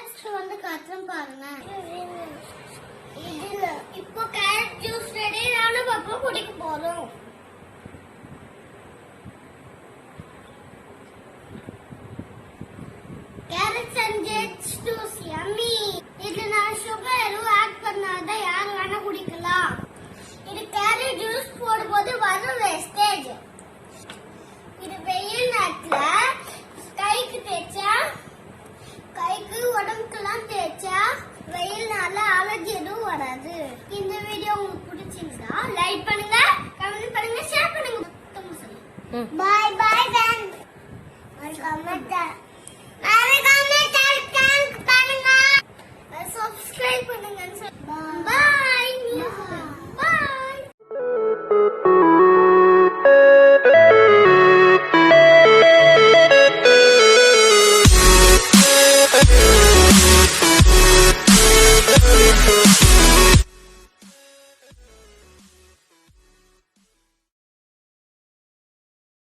Taste வந்து காட்டுறேன் பாருங்க. இதுல இப்போ கேரட் ஜூஸ் ரெடி. நானும் பாப்பா குடிக்க போறோம். Carat and juice yummy. இதுல நான் சுகர் எதுவும் ஆட் பண்ணாத யார் வேணா குடிக்கலாம். இது கேரட் ஜூஸ் போடும்போது வரும் வேஸ்டேஜ். இது வெயில் நேரத்துல கைக்கு தேய்ச்சா, கைக்கு உடம்புக்கெல்லாம் தேய்ச்சா வெயில் நாள்ல அலர்ஜி எதுவும் வராது. இந்த வீடியோ உங்களுக்கு பிடிச்சிருந்தா லைக் பண்ணுங்க, கமெண்ட் பண்ணுங்க, ஷேர் பண்ணுங்க. பாய் பாய் ஃப்ரெண்ட். சப்ஸ்கிரைப் பண்ணுங்க. பாய்.